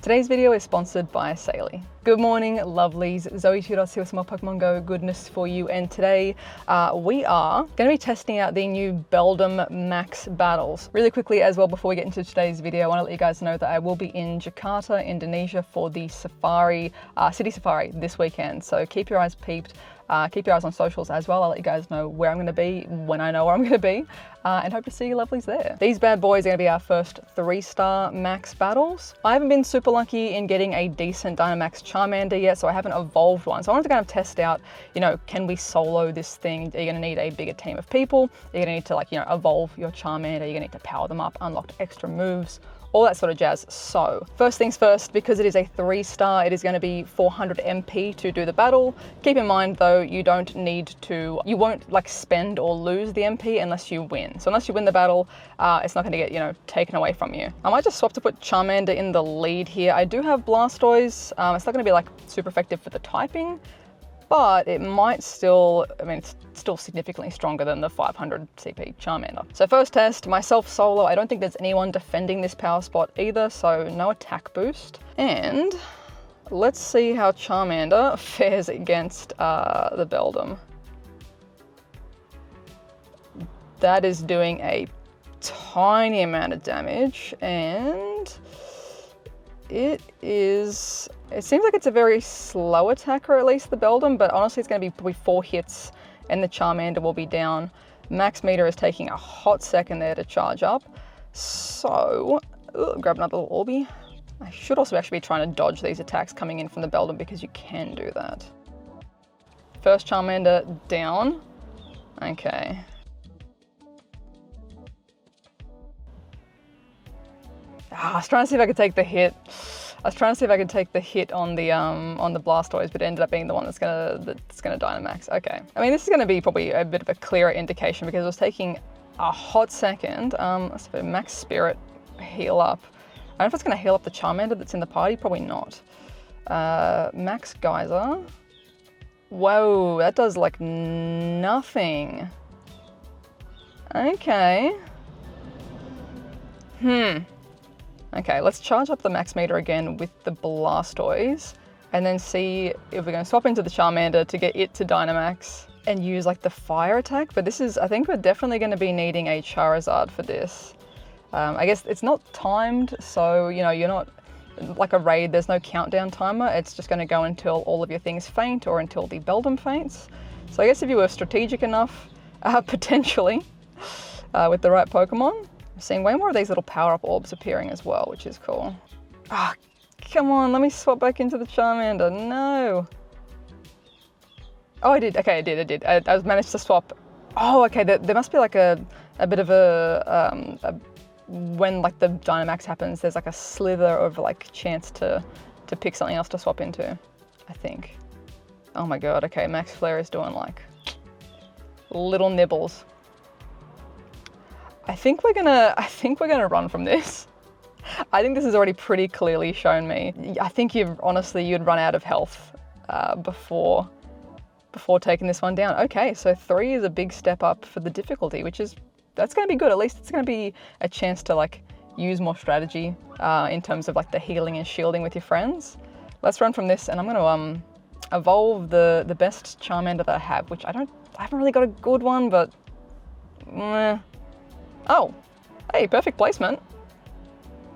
Today's video is sponsored by CELEBI. Good morning, lovelies. ZoëTwoDots here with some more Pokemon Go goodness for you, and today we are going to be testing out the new Beldum Max battles. Really quickly as well, before we get into today's video, I want to let you guys know that I will be in Jakarta, Indonesia for the Safari, City Safari this weekend, so keep your eyes peeped. Keep your eyes on socials as well. I'll let you guys know where I'm going to be when I know where I'm going to be, and hope to see you lovelies there. These bad boys are going to be our first 3-star max battles. I haven't been super lucky in getting a decent Dynamax Charmander yet, so I haven't evolved one. So I wanted to kind of test out, you know, can we solo this thing? Are you going to need a bigger team of people? Are you going to need to, like, you know, evolve your Charmander? Are you going to need to power them up, unlock extra moves? All that sort of jazz. So first things first, because it is a 3-star, it is going to be 400 MP to do the battle. Keep in mind though, you don't need to, you won't like spend or lose the MP unless you win. So unless you win the battle, it's not going to get, you know, taken away from you. I might just swap to put Charmander in the lead here. I do have Blastoise. It's not going to be like super effective for the typing, but it might still, I mean, it's still significantly stronger than the 500 CP Charmander. So first test, myself solo, I don't think there's anyone defending this power spot either, so no attack boost. And let's see how Charmander fares against the Beldum. That is doing a tiny amount of damage, and it seems like it's a very slow attacker, at least the Beldum, but honestly it's going to be probably 4 hits and the Charmander will be down. Max meter is taking a hot second there to charge up. So, grab another little Orby. I should also actually be trying to dodge these attacks coming in from the Beldum because you can do that. First Charmander down. Okay. I was trying to see if I could take the hit. I was trying to see if I could take the hit on the Blastoise, but it ended up being the one that's gonna Dynamax. Okay. I mean, this is gonna be probably a bit of a clearer indication because it was taking a hot second. Let's see, Max Spirit heal up. I don't know if it's gonna heal up the Charmander that's in the party. Probably not. Max Geyser. Whoa, that does like nothing. Okay. Okay, let's charge up the max meter again with the Blastoise and then see if we're going to swap into the Charmander to get it to Dynamax and use like the fire attack. But this is, I think we're definitely going to be needing a Charizard for this. I guess it's not timed, so, you know, you're not like a raid, there's no countdown timer. It's just going to go until all of your things faint or until the Beldum faints. So I guess if you were strategic enough, potentially, with the right Pokemon, I'm seeing way more of these little power-up orbs appearing as well, which is cool. Ah, come on, let me swap back into the Charmander. No. Oh, I did. Okay, I did. I managed to swap. Oh, okay, there must be like a bit of a when like the Dynamax happens, there's like a slither of like chance to pick something else to swap into, I think. Oh my god, okay, Max Flare is doing like little nibbles. I think we're gonna run from this. I think this has already pretty clearly shown me. I think you'd run out of health before taking this one down. Okay, so 3 is a big step up for the difficulty, that's gonna be good. At least it's gonna be a chance to like use more strategy in terms of like the healing and shielding with your friends. Let's run from this, and I'm gonna evolve the best Charmander that I have, which I haven't really got a good one, but oh, hey, perfect placement.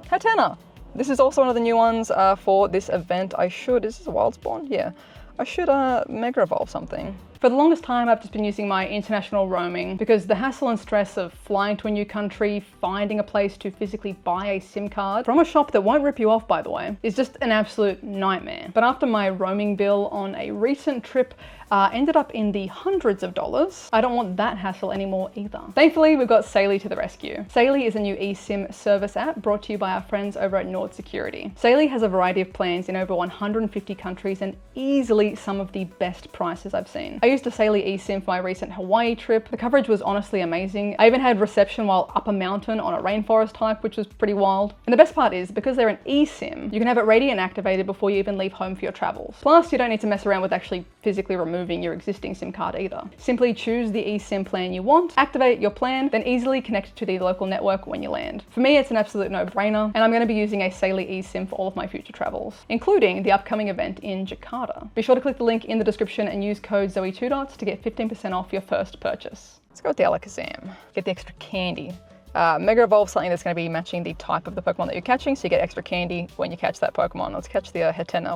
Hatena. This is also one of the new ones for this event. Is this a wild spawn? Yeah. I should Mega Evolve something. For the longest time, I've just been using my international roaming because the hassle and stress of flying to a new country, finding a place to physically buy a SIM card from a shop that won't rip you off, by the way, is just an absolute nightmare. But after my roaming bill on a recent trip ended up in the hundreds of dollars, I don't want that hassle anymore either. Thankfully, we've got CELEBI to the rescue. CELEBI is a new eSIM service app brought to you by our friends over at Nord Security. CELEBI has a variety of plans in over 150 countries and easily some of the best prices I've seen. I used a CELEBI eSIM for my recent Hawaii trip. The coverage was honestly amazing. I even had reception while up a mountain on a rainforest hike, which was pretty wild. And the best part is, because they're an eSIM, you can have it ready and activated before you even leave home for your travels. Plus, you don't need to mess around with actually physically removing your existing SIM card either. Simply choose the eSIM plan you want, activate your plan, then easily connect it to the local network when you land. For me, it's an absolute no-brainer, and I'm going to be using a CELEBI eSIM for all of my future travels, including the upcoming event in Jakarta. Be sure to click the link in the description and use code ZoëTwoDots to get 15% off your first purchase. Let's go with the Alakazam. Get the extra candy. Mega Evolve something that's going to be matching the type of the Pokemon that you're catching, so you get extra candy when you catch that Pokemon. Let's catch the Hetena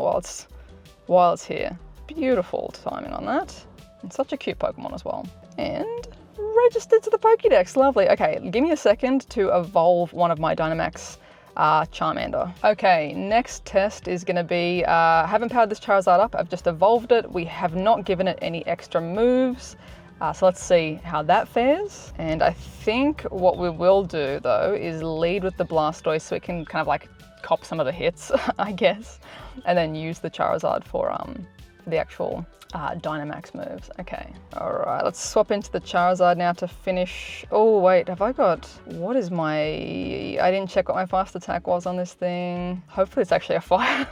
while it's here. Beautiful timing on that. And such a cute Pokemon as well. And registered to the Pokédex, lovely. Okay, give me a second to evolve one of my Dynamax Charmander. Okay, next test is going to be, haven't powered this Charizard up, I've just evolved it. We have not given it any extra moves. So let's see how that fares. And I think what we will do though is lead with the Blastoise so it can kind of like cop some of the hits, I guess, and then use the Charizard for the actual Dynamax moves. Okay, all right, let's swap into the Charizard now to finish. Oh wait, have I got, what is my, I didn't check what my fast attack was on this thing. Hopefully it's actually a fire.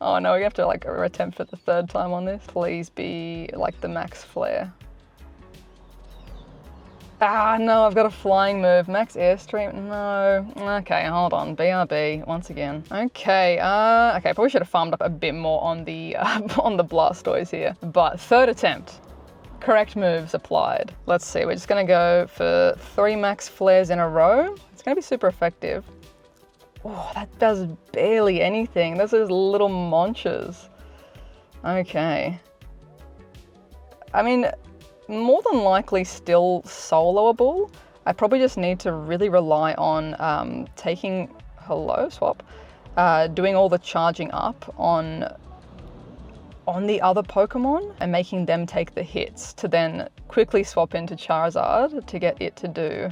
Oh no, we have to like attempt for the third time on this. Please be like the max flare. Ah, no, I've got a flying move. Max Airstream, no. Okay, hold on, BRB, once again. Okay, okay, probably should have farmed up a bit more on the Blastoise here. But third attempt, correct moves applied. Let's see, we're just gonna go for 3 max flares in a row. It's gonna be super effective. Oh, that does barely anything. Those are little monchers. Okay. I mean, more than likely still soloable. I probably just need to really rely on taking, hello, swap, doing all the charging up on the other Pokemon and making them take the hits to then quickly swap into Charizard to get it to do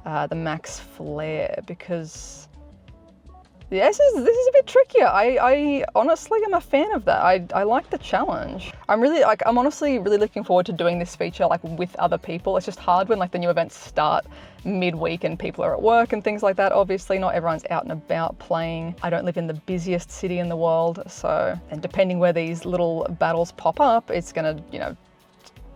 the max flare, because yeah, this is a bit trickier. I honestly am a fan of that. I like the challenge. I'm honestly really looking forward to doing this feature like with other people. It's just hard when like the new events start midweek and people are at work and things like that. Obviously not everyone's out and about playing. I don't live in the busiest city in the world, so, and depending where these little battles pop up, it's gonna, you know,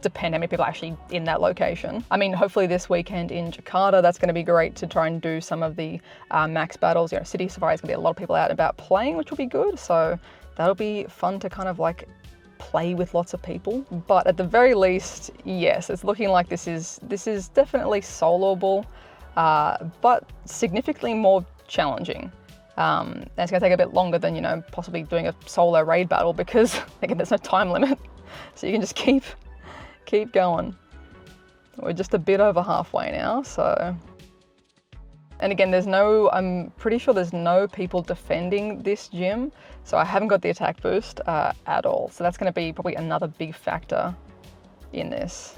depend how many people are actually in that location. I mean, hopefully this weekend in Jakarta, that's going to be great to try and do some of the max battles. You know, City Safari is going to be a lot of people out and about playing, which will be good. So that'll be fun to kind of like play with lots of people. But at the very least, yes, it's looking like this is definitely soloable, but significantly more challenging. And it's going to take a bit longer than, you know, possibly doing a solo raid battle, because again, there's no time limit. So you can just keep going. We're just a bit over halfway now, so. And again, I'm pretty sure there's no people defending this gym, so I haven't got the attack boost at all. So that's gonna be probably another big factor in this.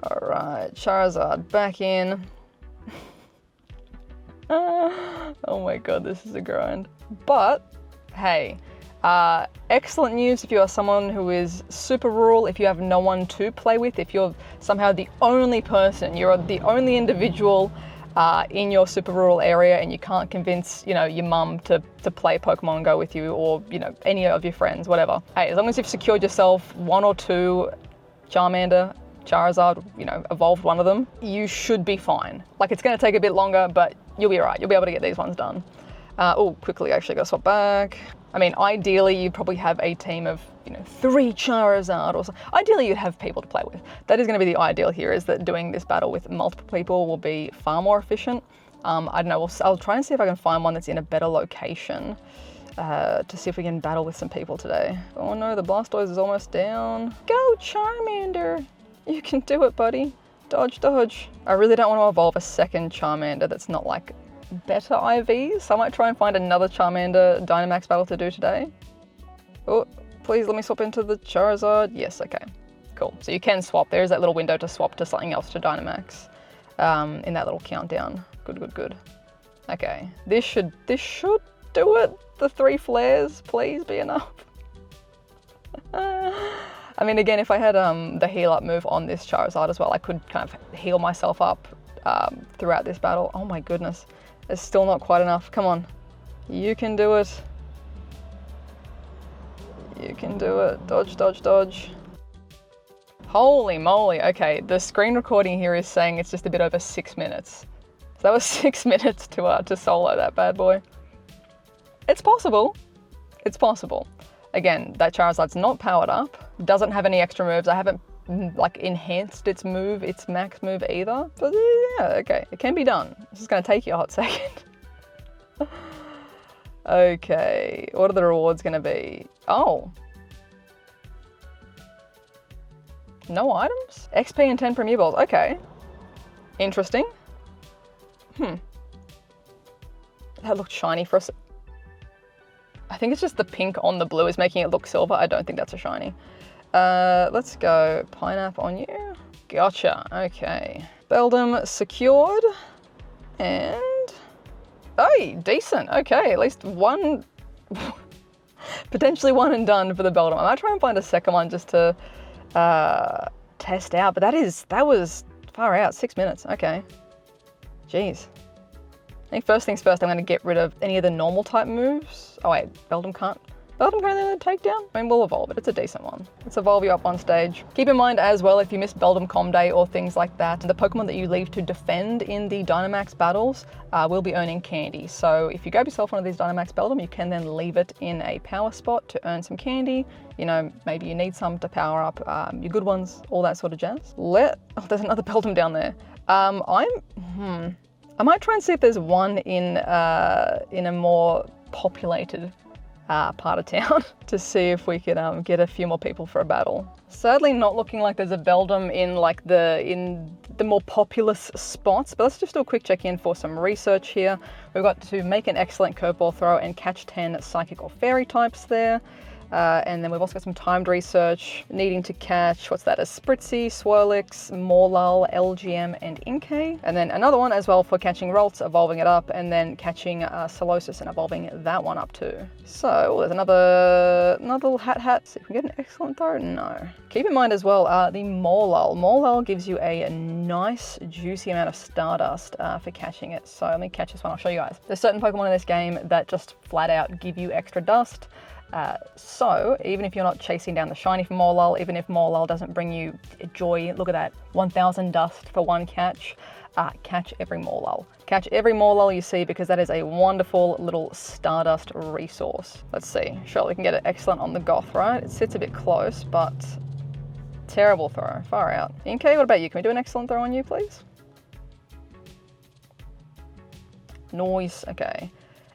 All right, Charizard back in. Oh my God, this is a grind. But hey, excellent news if you are someone who is super rural, if you have no one to play with, if you're somehow the only person, you're the only individual in your super rural area and you can't convince, you know, your mum to play Pokemon GO with you, or, you know, any of your friends, whatever. Hey, as long as you've secured yourself 1 or 2 Charmander, Charizard, you know, evolved one of them, you should be fine. Like, it's gonna take a bit longer, but you'll be all right. You'll be able to get these ones done. Oh, quickly, actually gotta swap back. I mean, ideally, you probably have a team of, you know, 3 Charizard or so. Ideally, you'd have people to play with. That is going to be the ideal here, is that doing this battle with multiple people will be far more efficient. I don't know, I'll try and see if I can find one that's in a better location to see if we can battle with some people today. Oh no, the Blastoise is almost down. Go, Charmander! You can do it, buddy. Dodge, dodge. I really don't want to evolve a second Charmander that's not like better IVs, so I might try and find another Charmander Dynamax battle to do today. Oh, please let me swap into the Charizard. Yes, okay, cool. So you can swap. There is that little window to swap to something else to Dynamax in that little countdown. Good, good, good. Okay, this should do it. The 3 flares, please be enough. I mean, again, if I had the heal up move on this Charizard as well, I could kind of heal myself up throughout this battle. Oh my goodness. It's still not quite enough. Come on. You can do it. You can do it. Dodge, dodge, dodge. Holy moly. Okay, the screen recording here is saying it's just a bit over 6 minutes. So that was 6 minutes to solo that bad boy. It's possible. It's possible. Again, that Charizard's not powered up, doesn't have any extra moves. I haven't like enhanced its max move either. But yeah, okay, it can be done. This is gonna take you a hot second. Okay, what are the rewards gonna be? Oh. No items? XP and 10 Premier Balls, okay. Interesting. That looked shiny for us. I think it's just the pink on the blue is making it look silver. I don't think that's a shiny. Let's go Pineapple on you. Gotcha, okay. Beldum secured. And, oh, decent, okay. At least one, potentially one and done for the Beldum. I might try and find a second one just to test out, but that was far out, 6 minutes, okay. Jeez. I think first things first, I'm going to get rid of any of the normal type moves. Oh wait, Beldum can't really take down? I mean, we'll evolve it, it's a decent one. Let's evolve you up one stage. Keep in mind as well, if you missed Beldum Com Day or things like that, the Pokemon that you leave to defend in the Dynamax battles will be earning candy. So if you grab yourself one of these Dynamax Beldum, you can then leave it in a power spot to earn some candy. You know, maybe you need some to power up your good ones, all that sort of jazz. Oh, there's another Beldum down there. I might try and see if there's one in a more populated part of town to see if we could get a few more people for a battle. Sadly, not looking like there's a Beldum in like the more populous spots, but let's just do a quick check-in for some research here. We've got to make an excellent curveball throw and catch 10 psychic or fairy types there. And then we've also got some timed research, needing to catch, what's that, a Spritzy, Swirlix, Morlul, LGM, and Inkay. And then another one as well for catching Ralts, evolving it up, and then catching Solosis and evolving that one up too. So there's another little hat. See if we get an excellent throw. No. Keep in mind as well, the Morlul. Morlul gives you a nice, juicy amount of Stardust for catching it. So let me catch this one, I'll show you guys. There's certain Pokemon in this game that just flat out give you extra dust. So even if you're not chasing down the shiny for Morlul, even if Morlul doesn't bring you joy, look at that, 1000 dust for one catch, catch every Morlul. Catch every Morlul you see because that is a wonderful little Stardust resource. Let's see, sure we can get it excellent on the Goth, right? It sits a bit close, but terrible throw, far out. Inkay, what about you? Can we do an excellent throw on you, please? Nice, okay.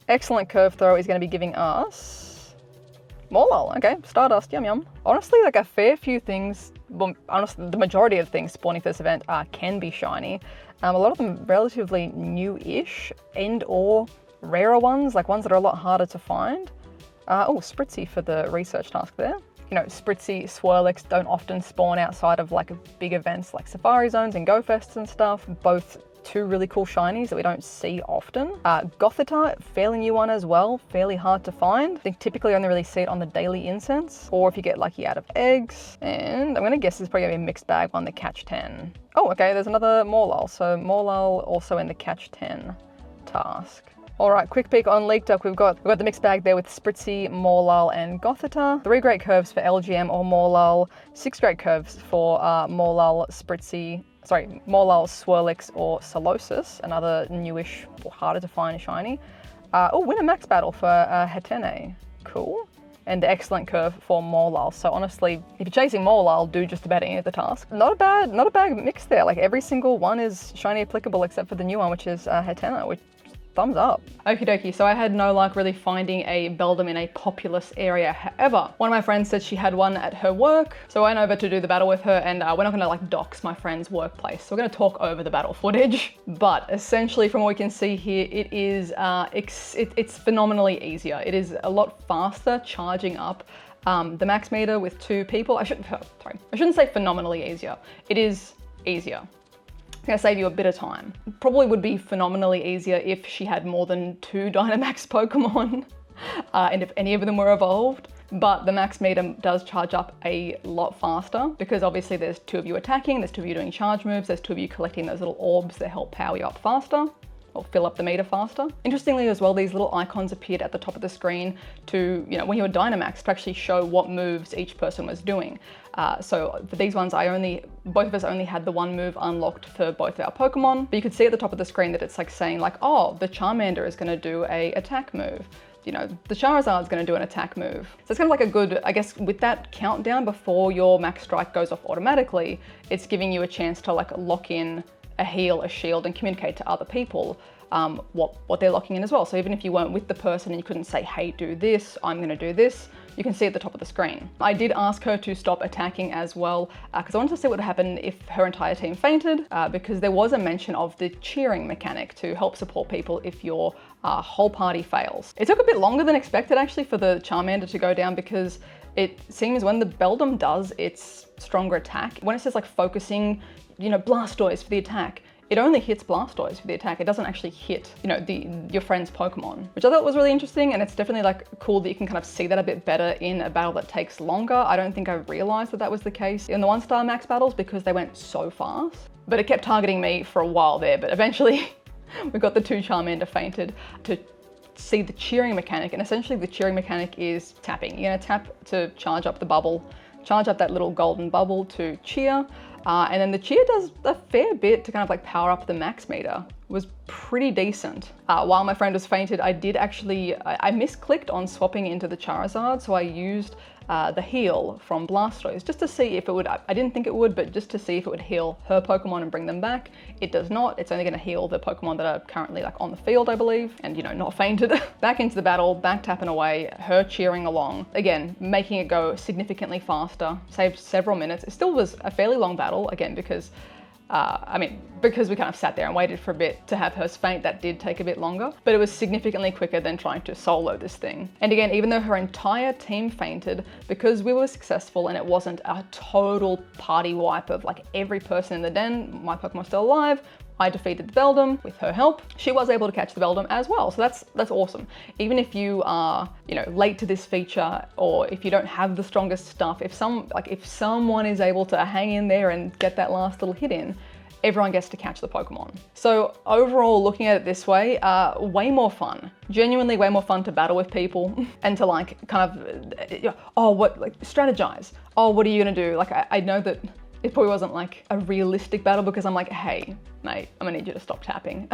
Excellent curve throw is going to be giving us Morlul, okay, Stardust, yum yum. Honestly, like a fair few things, well, honestly, the majority of things spawning for this event can be shiny. A lot of them relatively new-ish and or rarer ones, like ones that are a lot harder to find. Oh, Spritzy for the research task there. You know, Spritzy, Swirlix don't often spawn outside of like big events like Safari Zones and Go Fests and stuff, both two really cool shinies that we don't see often. Gothita, fairly new one as well, fairly hard to find. I think typically only really see it on the daily incense, or if you get lucky out of eggs. And I'm gonna guess this is probably gonna be a mixed bag on the catch 10. Oh, okay, there's another Morlul. So Morlul also in the catch 10 task. All right, quick peek on Leaked Up. We've got the mixed bag there with Spritzy, Morlul, and Gothita. 3 great curves for LGM or Morlul. 6 great curves for Morlul, Spritzy, Morlul, Swirlix, or Solosis, another newish or harder to find shiny. Oh, win a max battle for Hetene. Cool. And the excellent curve for Morlul. So honestly, if you're chasing Morlul, do just about any of the tasks. Not a bad mix there. Like every single one is shiny applicable except for the new one, which is Hetene, which thumbs up. Okie dokie, so I had no luck really finding a Beldum in a populous area. However, one of my friends said she had one at her work, so I went over to do the battle with her, and we're not gonna like dox my friend's workplace. So we're gonna talk over the battle footage. But essentially from what we can see here, it is, it's phenomenally easier. It is a lot faster charging up the max meter with 2 people. I shouldn't say phenomenally easier. It is easier. It's gonna save you a bit of time. Probably would be phenomenally easier if she had more than 2 Dynamax Pokemon and if any of them were evolved. but the max meter does charge up a lot faster because obviously there's 2 of you attacking, there's 2 of you doing charge moves, there's 2 of you collecting those little orbs that help power you up faster or fill up the meter faster. Interestingly as well, these little icons appeared at the top of the screen to, you know, when you were Dynamax, to actually show what moves each person was doing. So for these ones, both of us only had the 1 move unlocked for both of our Pokemon, but you could see at the top of the screen that it's like saying like, oh, the Charmander is gonna do a attack move. You know, the Charizard's gonna do an attack move. So it's kind of like a good, I guess, with that countdown before your max strike goes off automatically, it's giving you a chance to like lock in a heal, a shield, and communicate to other people what they're locking in as well. So even if you weren't with the person and you couldn't say, hey, do this, I'm gonna do this, you can see at the top of the screen. I did ask her to stop attacking as well, because I wanted to see what would happen if her entire team fainted, because there was a mention of the cheering mechanic to help support people if your whole party fails. It took a bit longer than expected actually for the Charmander to go down, because it seems when the Beldum does its stronger attack, when it says like focusing, you know, Blastoise for the attack, it only hits Blastoise for the attack. It doesn't actually hit, you know, your friend's Pokemon, which I thought was really interesting. And it's definitely like cool that you can kind of see that a bit better in a battle that takes longer. I don't think I realized that that was the case in the 1-star max battles because they went so fast, but it kept targeting me for a while there. But eventually we got the 2 Charmander fainted to see the cheering mechanic. And essentially the cheering mechanic is tapping. You're gonna tap to charge up the bubble, charge up that little golden bubble to cheer. And then the cheer does a fair bit to kind of like power up the max meter. It was pretty decent. While my friend was fainted, I did actually, I misclicked on swapping into the Charizard. So I used the heal from Blastoise just to see if it would, I didn't think it would, but just to see if it would heal her Pokemon and bring them back. It does not. It's only gonna heal the Pokemon that are currently like on the field, I believe, and you know, not fainted. Back into the battle, back tapping away, her cheering along. Again, making it go significantly faster, saved several minutes. It still was a fairly long battle, again, because because we kind of sat there and waited for a bit to have hers faint, that did take a bit longer, but it was significantly quicker than trying to solo this thing. And again, even though her entire team fainted, because we were successful and it wasn't a total party wipe of like every person in the den, my Pokemon still alive, I defeated the Beldum with her help. She was able to catch the Beldum as well, so that's awesome. Even if you are, you know, late to this feature, or if you don't have the strongest stuff, if someone is able to hang in there and get that last little hit in, everyone gets to catch the Pokemon. So overall, looking at it this way, way more fun. Genuinely way more fun to battle with people and to like kind of, strategize. Oh, what are you gonna do? Like I know that it probably wasn't like a realistic battle because I'm like, hey, mate, I'm gonna need you to stop tapping.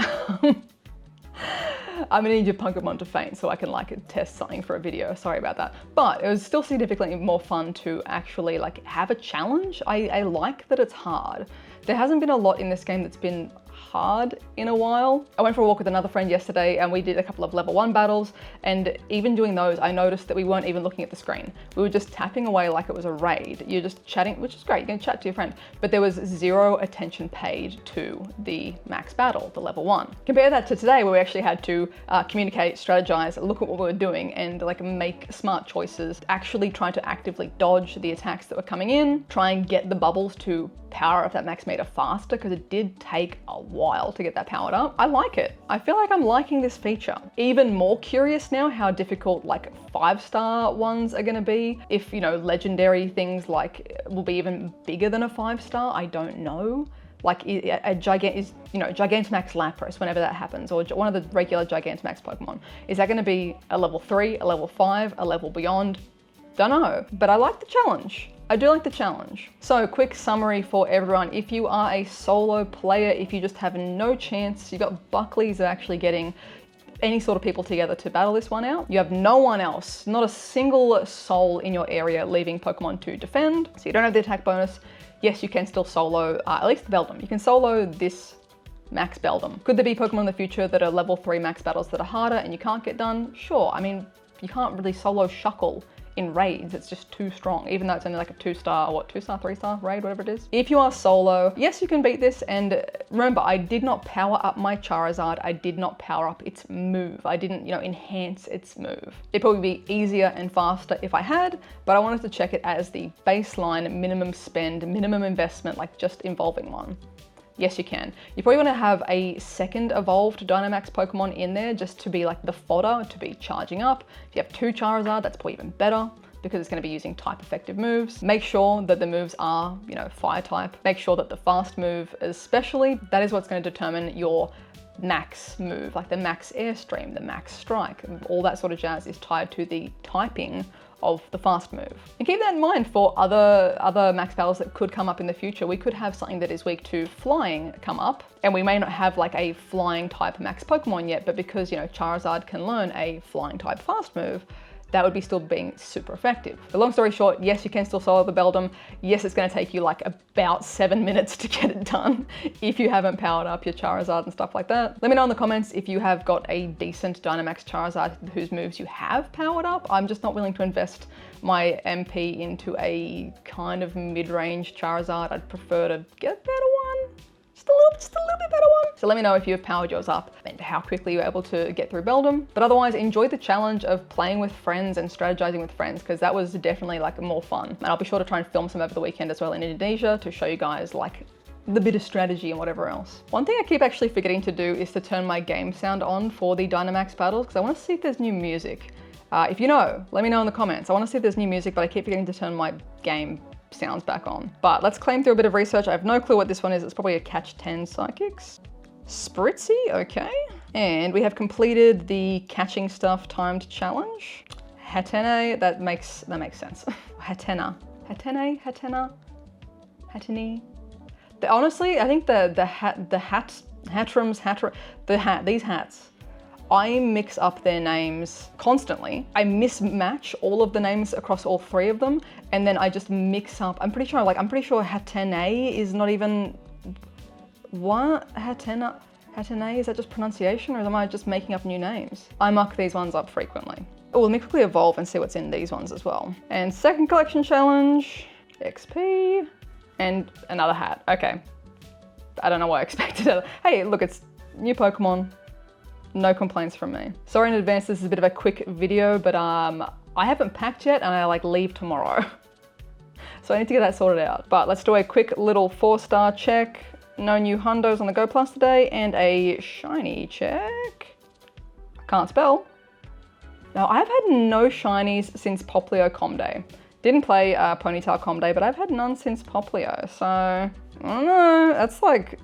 I'm gonna need your Pokemon to faint so I can like test something for a video. Sorry about that. But it was still significantly more fun to actually like have a challenge. I like that it's hard. There hasn't been a lot in this game that's been hard in a while. I went for a walk with another friend yesterday and we did a couple of level 1 battles, and even doing those, I noticed that we weren't even looking at the screen. We were just tapping away like it was a raid. You're just chatting, which is great, you can chat to your friend, but there was 0 attention paid to the max battle, the level 1. Compare that to today where we actually had to communicate, strategize, look at what we were doing and like make smart choices, actually try to actively dodge the attacks that were coming in, try and get the bubbles to power up that max meter faster, because it did take a while to get that powered up. I like it. I feel like I'm liking this feature. Even more curious now how difficult like 5-star ones are gonna be. If, you know, legendary things like will be even bigger than a 5-star, I don't know. Like Gigantamax Lapras, whenever that happens, or one of the regular Gigantamax Pokemon. Is that gonna be a level 3, a level 5, a level beyond? Don't know, but I like the challenge. I do like the challenge. So quick summary for everyone. If you are a solo player, if you just have no chance, you've got Buckley's of actually getting any sort of people together to battle this one out. You have no one else, not a single soul in your area leaving Pokemon to defend. So you don't have the attack bonus. Yes, you can still solo, at least the Beldum. You can solo this max Beldum. Could there be Pokemon in the future that are level 3 max battles that are harder and you can't get done? Sure, I mean, you can't really solo Shuckle in raids, it's just too strong, even though it's only like a 2-star, 2-star, 3-star raid, whatever it is. If you are solo, yes, you can beat this. And remember, I did not power up my Charizard. I did not power up its move. I didn't, enhance its move. It'd probably be easier and faster if I had, but I wanted to check it as the baseline minimum spend, minimum investment, like just evolving one. Yes, you can. You probably want to have a second evolved Dynamax Pokemon in there just to be like the fodder, to be charging up. If you have 2 Charizard, that's probably even better because it's going to be using type effective moves. Make sure that the moves are, you know, fire type. Make sure that the fast move especially, that is what's going to determine your max move, like the max airstream, the max strike, all that sort of jazz is tied to the typing of the fast move. And keep that in mind for other max battles that could come up in the future. We could have something that is weak to flying come up, and we may not have like a flying type max Pokemon yet, but because, you know, Charizard can learn a flying type fast move, that would be still being super effective. But long story short, yes, you can still solo the Beldum. Yes, it's going to take you like about 7 minutes to get it done if you haven't powered up your Charizard and stuff like that. Let me know in the comments if you have got a decent Dynamax Charizard whose moves you have powered up. I'm just not willing to invest my MP into a kind of mid-range Charizard. I'd prefer to get a better one. Just a little bit better one. So let me know if you've powered yours up and how quickly you're able to get through Beldum. But otherwise, enjoy the challenge of playing with friends and strategizing with friends, because that was definitely like more fun. And I'll be sure to try and film some over the weekend as well in Indonesia to show you guys like the bit of strategy and whatever else. One thing I keep actually forgetting to do is to turn my game sound on for the Dynamax battles, because I want to see if there's new music. If you know, let me know in the comments. I want to see if there's new music, but I keep forgetting to turn my game sounds back on. But let's claim through a bit of research. I have no clue what this one is. It's probably a catch 10 psychics. Spritzy, okay. And we have completed the catching stuff timed challenge. Hatene, that makes sense. Hatena. Honestly, I think these hats, I mix up their names constantly. I mismatch all of the names across all three of them, and then I just mix up. I'm pretty sure Hatene is not even, what? Hatene, is that just pronunciation, or am I just making up new names? I muck these ones up frequently. Oh, let me quickly evolve and see what's in these ones as well. And second collection challenge, XP, and another hat. Okay. I don't know what I expected. Hey, look, it's new Pokemon. No complaints from me. Sorry in advance, this is a bit of a quick video, but I haven't packed yet and I like leave tomorrow. So I need to get that sorted out. But let's do a quick little 4-star check. No new hundos on the Go Plus today, and a shiny check. I can't spell. Now I've had no shinies since Poplio Com Day. Didn't play Ponytail Com Day, but I've had none since Poplio, so I don't know,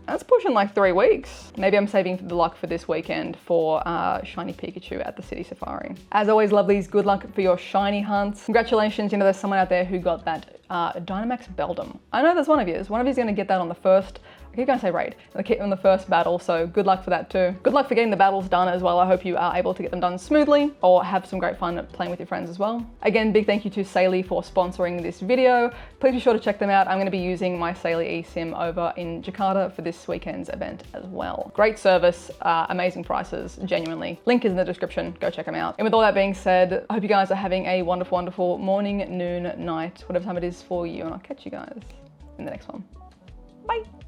that's pushing like 3 weeks. Maybe I'm saving the luck for this weekend for shiny Pikachu at the City Safari. As always, lovelies, good luck for your shiny hunts. Congratulations, you know, there's someone out there who got that Dynamax Beldum. I know there's one of you. One of you's gonna get that on the first, I keep going to say raid, on the first battle, so good luck for that too. Good luck for getting the battles done as well. I hope you are able to get them done smoothly or have some great fun playing with your friends as well. Again, big thank you to CELEBI for sponsoring this video. Please be sure to check them out. I'm going to be using my CELEBI eSIM over in Jakarta for this weekend's event as well. Great service, amazing prices, genuinely. Link is in the description, go check them out. And with all that being said, I hope you guys are having a wonderful, wonderful morning, noon, night, whatever time it is for you, and I'll catch you guys in the next one. Bye.